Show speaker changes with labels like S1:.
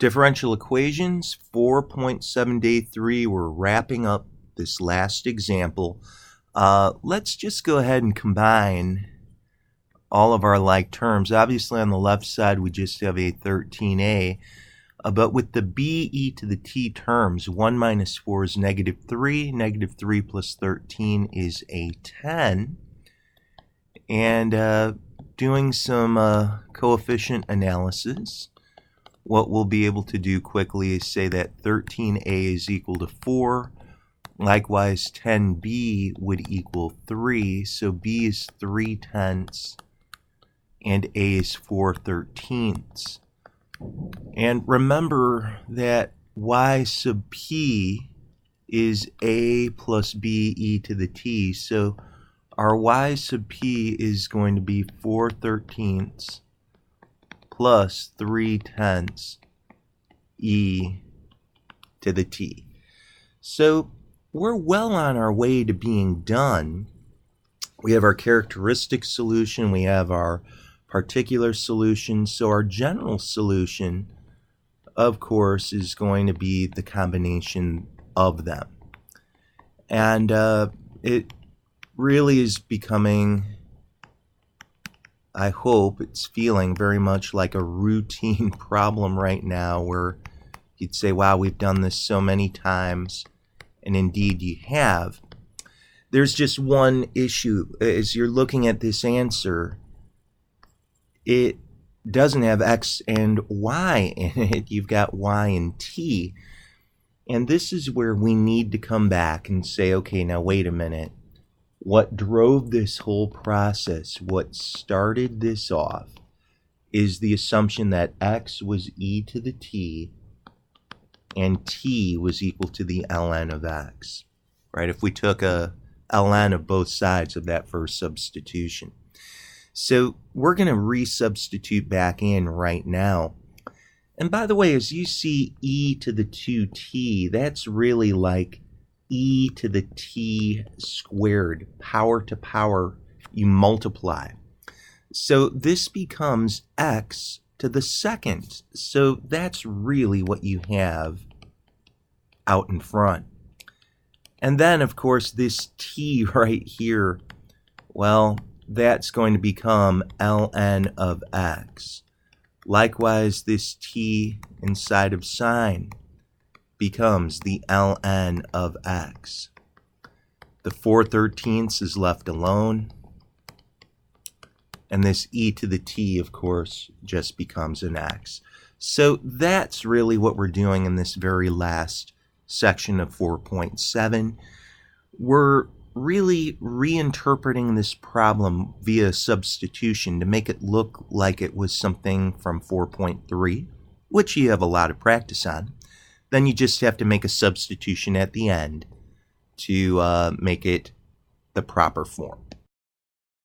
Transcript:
S1: Differential equations, 4.7 day 3. We're wrapping up this last example. Let's just go ahead and combine all of our like terms. Obviously on the left side we just have a 13a, but with the b e to the t terms, 1 minus 4 is -3, -3 plus 13 is a 10, and doing some coefficient analysis, what we'll be able to do quickly is say that 13a is equal to 4. Likewise, 10b would equal 3. So b is 3/10 and a is 4/13. And remember that y sub p is a plus b e to the t. So our y sub p is going to be 4/13 plus 3/10 e to the t. So we're well on our way to being done. We have our characteristic solution, we have our particular solution, so our general solution, of course, is going to be the combination of them. And it really is becoming, I hope it's feeling very much like a routine problem right now, where you'd say, wow, we've done this so many times, and indeed you have. There's just one issue. As you're looking at this answer, it doesn't have x and y in it. You've got y and t. And this is where we need to come back and say, okay, now wait a minute. What drove this whole process, what started this off, is the assumption that x was e to the t and t was equal to the ln of x, right? If we took a ln of both sides of that first substitution. So we're going to resubstitute back in right now. And by the way, as you see e to the 2t, that's really like e to the t squared, power to power, you multiply. So this becomes x to the second. So that's really what you have out in front. And then, of course, this t right here, well, that's going to become ln of x. Likewise, this t inside of sine becomes the ln of x. The 4/13 is left alone. And this e to the t, of course, just becomes an x. So that's really what we're doing in this very last section of 4.7. We're really reinterpreting this problem via substitution to make it look like it was something from 4.3, which you have a lot of practice on. Then you just have to make a substitution at the end to make it the proper form.